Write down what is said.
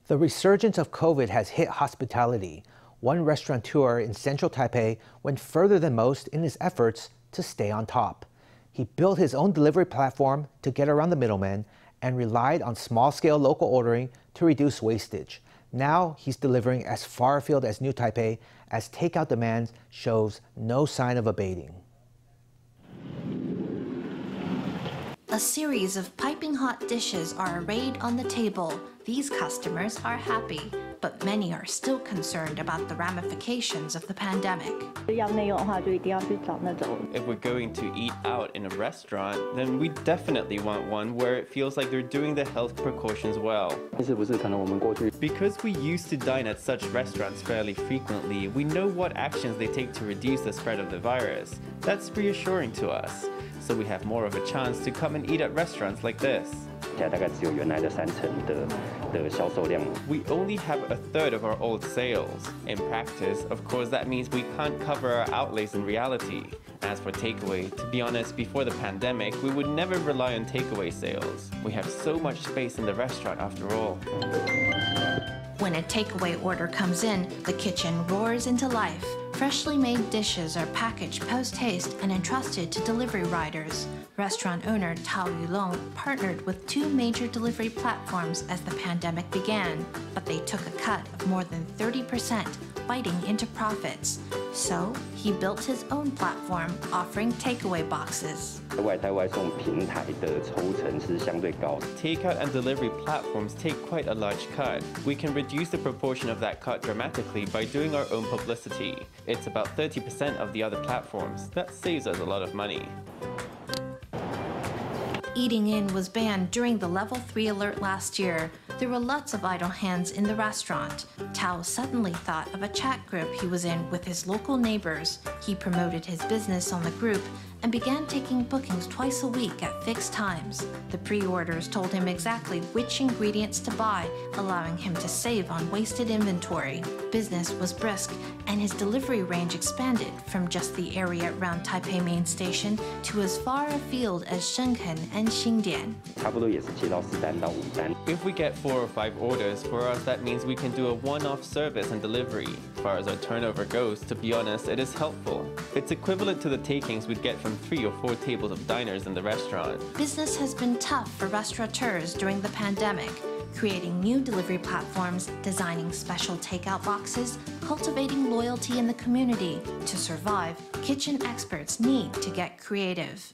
The resurgence of COVID has hit hospitality. One restaurateur in central Taipei went further than most in his efforts to stay on top. He built his own delivery platform to get around the middlemen and relied on small-scale local ordering to reduce wastage. Now he's delivering as far afield as New Taipei as takeout demand shows no sign of abating. A series of piping hot dishes are arrayed on the table. These customers are happy, but many are still concerned about the ramifications of the pandemic. If we're going to eat out in a restaurant, then we definitely want one where it feels like they're doing the health precautions well. Because we used to dine at such restaurants fairly frequently, we know what actions they take to reduce the spread of the virus. That's reassuring to us. So we have more of a chance to come and eat at restaurants like this. We only have a third of our old sales. In practice, of course, that means we can't cover our outlays in reality. As for takeaway, to be honest, before the pandemic, we would never rely on takeaway sales. We have so much space in the restaurant after all. When a takeaway order comes in, the kitchen roars into life. Freshly made dishes are packaged post-haste and entrusted to delivery riders. Restaurant owner Tao Yulong partnered with two major delivery platforms as the pandemic began, but they took a cut of more than 30%, biting into profits. So he built his own platform offering takeaway boxes. Takeout and delivery platforms take quite a large cut. We can reduce the proportion of that cut dramatically by doing our own publicity. It's about 30% of the other platforms. That saves us a lot of money. Eating in was banned during the Level 3 alert last year. There were lots of idle hands in the restaurant. Tao suddenly thought of a chat group he was in with his local neighbors. He promoted his business on the group and began taking bookings twice a week at fixed times. The pre-orders told him exactly which ingredients to buy, allowing him to save on wasted inventory. Business was brisk, and his delivery range expanded from just the area around Taipei Main Station to as far afield as Shenzhen and Xingdian. If we get 4 or 5 orders, for us that means we can do a one-off service and delivery. As far as our turnover goes, to be honest, it is helpful. It's equivalent to the takings we'd get from 3 or 4 tables of diners in the restaurant. Business has been tough for restaurateurs during the pandemic, creating new delivery platforms, designing special takeout boxes, cultivating loyalty in the community. To survive, kitchen experts need to get creative.